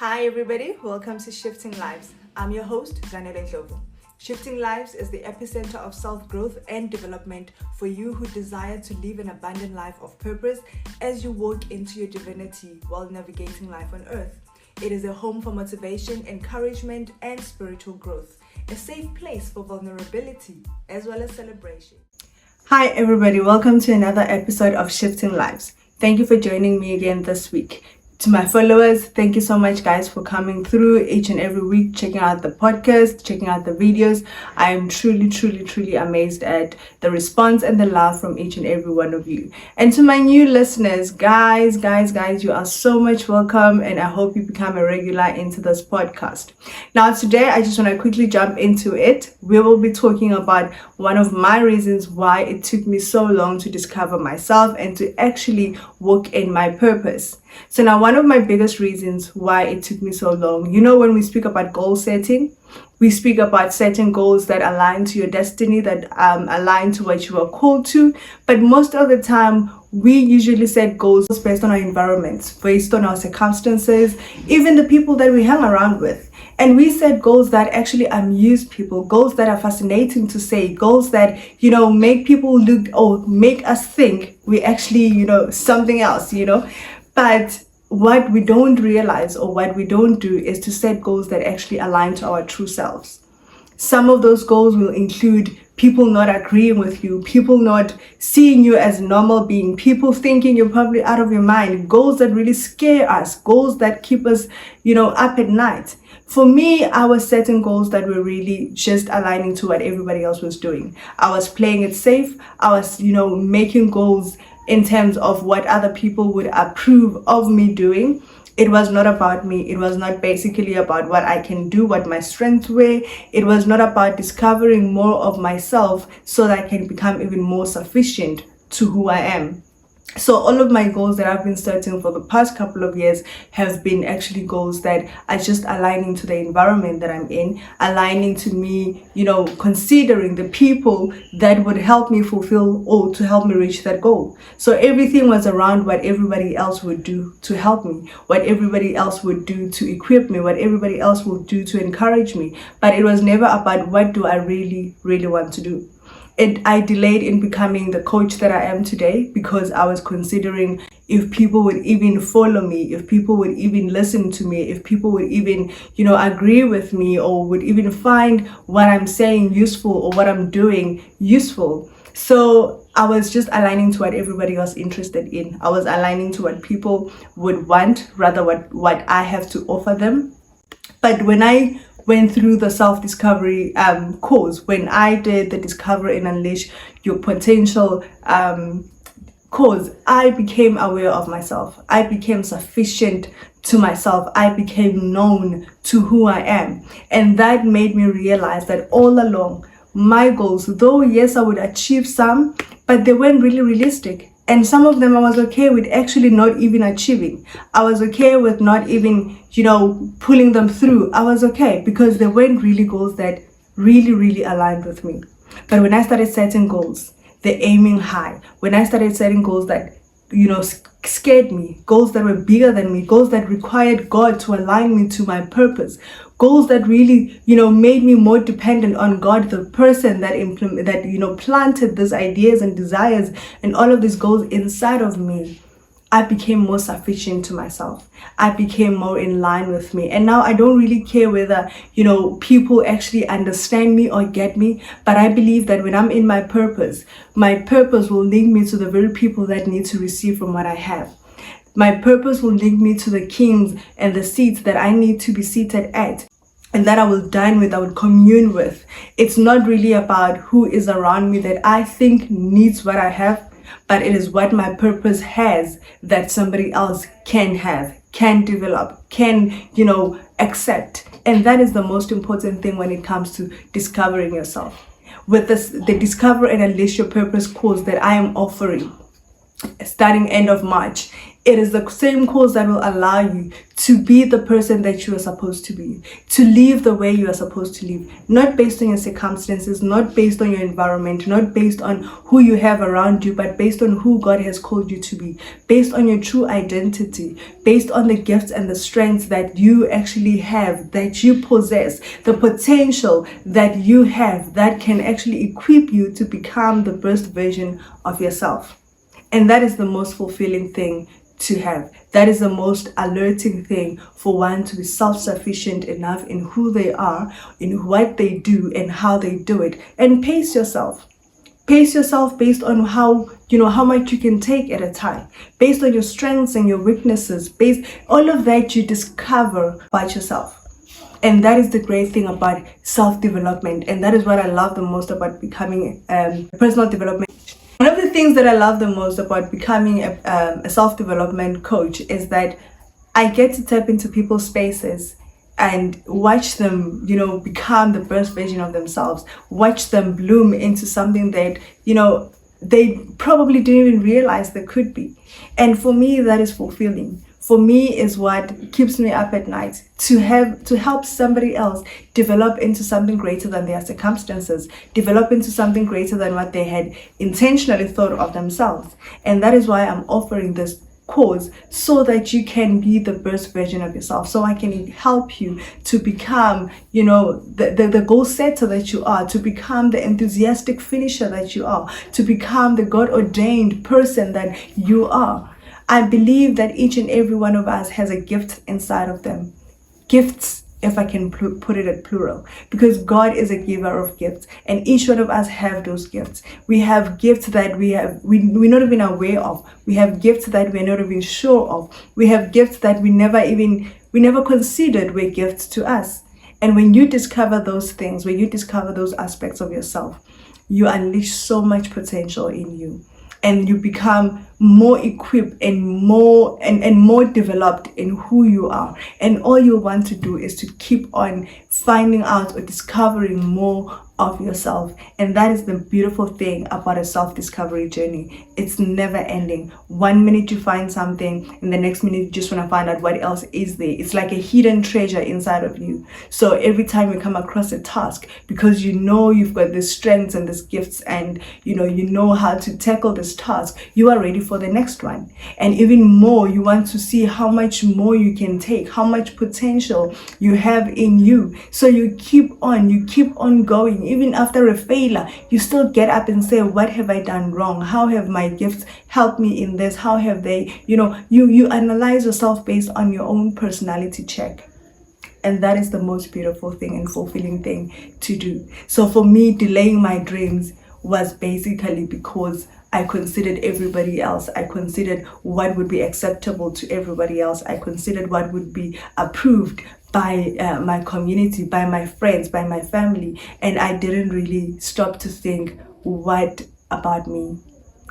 Hi everybody, welcome to Shifting Lives. I'm your host, Zanele Ndlovu. Shifting Lives is the epicenter of self-growth and development for you who desire to live an abundant life of purpose as you walk into your divinity while navigating life on earth. It is a home for motivation, encouragement, and spiritual growth. A safe place for vulnerability as well as celebration. Hi everybody, welcome to another episode of Shifting Lives. Thank you for joining me again this week. To my followers, thank you so much guys for coming through each and every week, checking out the podcast, checking out the videos. I am truly amazed at the response and the love from each and every one of you. And to my new listeners, guys, you are so much welcome, and I hope you become a regular into this podcast. Now today, I just want to quickly jump into it. We will be talking about one of my reasons why it took me so long to discover myself and to actually walk in my purpose. So now one of my biggest reasons why it took me so long, when we speak about goal setting, we speak about setting goals that align to your destiny, that align to what you are called to. But most of the time, we usually set goals based on our environments, based on our circumstances, even the people that we hang around with. And we set goals that actually amuse people, goals that are fascinating to say, goals that, make people look or make us think we actually, something else, But what we don't realize or what we don't do is to set goals that actually align to our true selves. Some of those goals will include people not agreeing with you, people not seeing you as a normal being, people thinking you're probably out of your mind, goals that really scare us, goals that keep us, up at night. For me, I was setting goals that were really just aligning to what everybody else was doing. I was playing it safe. I was, making goals in terms of what other people would approve of me doing. It was not about me. It was not basically about what I can do, what my strengths were. It was not about discovering more of myself so that I can become even more sufficient to who I am. So all of my goals that I've been setting for the past couple of years have been actually goals that are just aligning to the environment that I'm in, aligning to me, considering the people that would help me fulfill or to help me reach that goal. So everything was around what everybody else would do to help me, what everybody else would do to equip me, what everybody else would do to encourage me. But it was never about what do I really want to do. I delayed in becoming the coach that I am today because I was considering if people would even follow me, if people would even listen to me, if people would even, agree with me or would even find what I'm saying useful or what I'm doing useful. So I was just aligning to what everybody was interested in. I was aligning to what people would want rather what I have to offer them. But when I went through the self-discovery course, when I did the Discover and Unleash Your Potential course, I became aware of myself. I became sufficient to myself. I became known to who I am. And that made me realize that all along, my goals, though yes, I would achieve some, but they weren't really realistic. And some of them I was okay with actually not even achieving. I was okay with not even, pulling them through. I was okay because they weren't really goals that really aligned with me. But when I started setting goals, they're aiming high. When I started setting goals that, scared me, goals that were bigger than me, goals that required God to align me to my purpose, goals that really, made me more dependent on God, the person that planted these ideas and desires and all of these goals inside of me, I became more sufficient to myself. I became more in line with me. And now I don't really care whether, people actually understand me or get me. But I believe that when I'm in my purpose will link me to the very people that need to receive from what I have. My purpose will link me to the kings and the seats that I need to be seated at, and that I will dine with, I will commune with. It's not really about who is around me that I think needs what I have, but it is what my purpose has that somebody else can have, can develop, can, accept. And that is the most important thing when it comes to discovering yourself. With the Discover and Unleash Your Purpose course that I am offering starting end of March, It is the same cause that will allow you to be the person that you are supposed to be, to live the way you are supposed to live, not based on your circumstances, not based on your environment, not based on who you have around you, but based on who God has called you to be, based on your true identity, based on the gifts and the strengths that you actually have, that you possess, the potential that you have that can actually equip you to become the best version of yourself. And that is the most fulfilling thing to have. That is the most alerting thing for one to be self-sufficient enough in who they are, in what they do and how they do it. And pace yourself. Pace yourself based on how much you can take at a time, based on your strengths and your weaknesses, all of that you discover about yourself. And that is the great thing about self-development. And that is what I love the most about becoming personal development. One of the things that I love the most about becoming a self-development coach is that I get to tap into people's spaces and watch them, become the best version of themselves, watch them bloom into something that, they probably didn't even realize they could be. And for me, that is fulfilling. For me is what keeps me up at night, to help somebody else develop into something greater than their circumstances, develop into something greater than what they had intentionally thought of themselves. And that is why I'm offering this course, so that you can be the best version of yourself, so I can help you to become, the goal setter that you are, to become the enthusiastic finisher that you are, to become the God-ordained person that you are. I believe that each and every one of us has a gift inside of them. Gifts, if I can put it at plural, because God is a giver of gifts, and each one of us have those gifts. We have gifts that we're not even aware of. We have gifts that we're not even sure of. We have gifts that we never considered were gifts to us. And when you discover those things, when you discover those aspects of yourself, you unleash so much potential in you. And you become more equipped and more developed in who you are. And all you want to do is to keep on finding out or discovering more of yourself. And that is the beautiful thing about a self-discovery journey. It's never ending. 1 minute you find something, and the next minute you just want to find out what else is there. It's like a hidden treasure inside of you. So every time you come across a task, because you've got the strengths and these gifts, and you know how to tackle this task, you are ready for the next one. And even more, you want to see how much more you can take, how much potential you have in you. So you keep on going. Even after a failure, you still get up and say, what have I done wrong? How have my gifts helped me in this? How have they, you analyze yourself based on your own personality check. And that is the most beautiful thing and fulfilling thing to do. So for me, delaying my dreams was basically because I considered everybody else. I considered what would be acceptable to everybody else. I considered what would be approved by my community, by my friends, by my family. And I didn't really stop to think, what about me?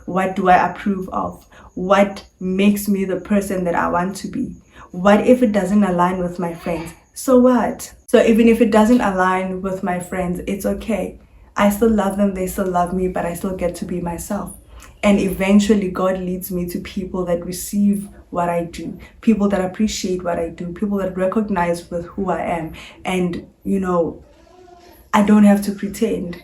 What do I approve of? What makes me the person that I want to be? What if it doesn't align with my friends? So what? So even if it doesn't align with my friends, it's okay. I still love them, they still love me, but I still get to be myself. And eventually God leads me to people that receive what I do, people that appreciate what I do, people that recognize with who I am. And, I don't have to pretend.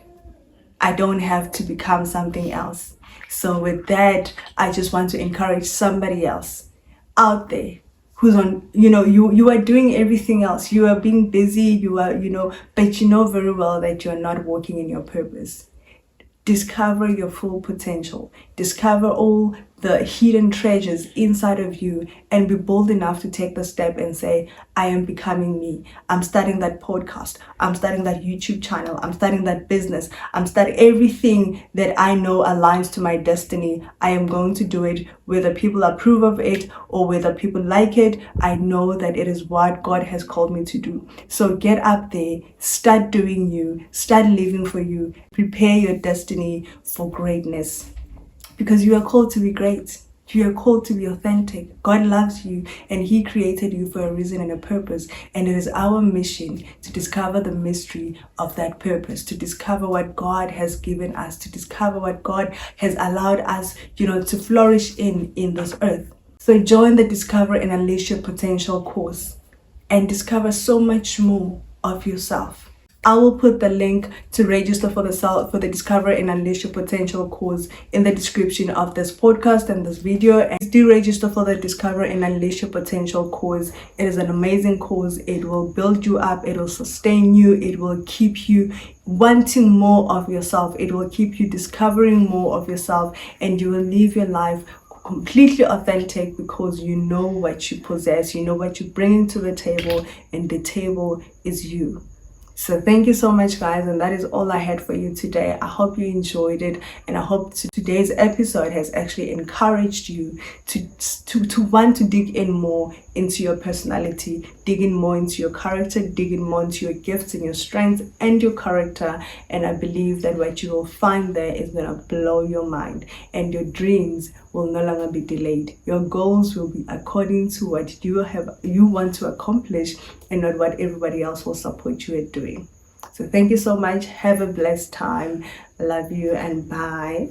I don't have to become something else. So with that, I just want to encourage somebody else out there who's on, you are doing everything else. You are being busy, you are, but you know very well that you're not walking in your purpose. Discover your full potential. Discover all the hidden treasures inside of you, and be bold enough to take the step and say, I am becoming me. I'm starting that podcast. I'm starting that YouTube channel. I'm starting that business. I'm starting everything that I know aligns to my destiny. I am going to do it, whether people approve of it or whether people like it. I know that it is what God has called me to do. So get up there, start doing you, start living for you, prepare your destiny for greatness. Because you are called to be great. You are called to be authentic. God loves you, and He created you for a reason and a purpose. And it is our mission to discover the mystery of that purpose, to discover what God has given us, to discover what God has allowed us, to flourish in this earth. So join the Discover and Unleash Your Potential course and discover so much more of yourself. I will put the link to register for the Discover and Unleash Your Potential course in the description of this podcast and this video. And do register for the Discover and Unleash Your Potential course. It is an amazing course. It will build you up. It will sustain you. It will keep you wanting more of yourself. It will keep you discovering more of yourself, and you will live your life completely authentic because you know what you possess, you know what you bring to the table, and the table is you. So thank you so much, guys, and that is all I had for you today. I hope you enjoyed it, and I hope today's episode has actually encouraged you to want to dig in more into your personality, dig in more into your character, dig in more into your gifts and your strengths and your character. And I believe that what you will find there is going to blow your mind, and your dreams will no longer be delayed. Your goals will be according to what you want to accomplish, and not what everybody else will support you at doing. So thank you so much. Have a blessed time. Love you, and bye.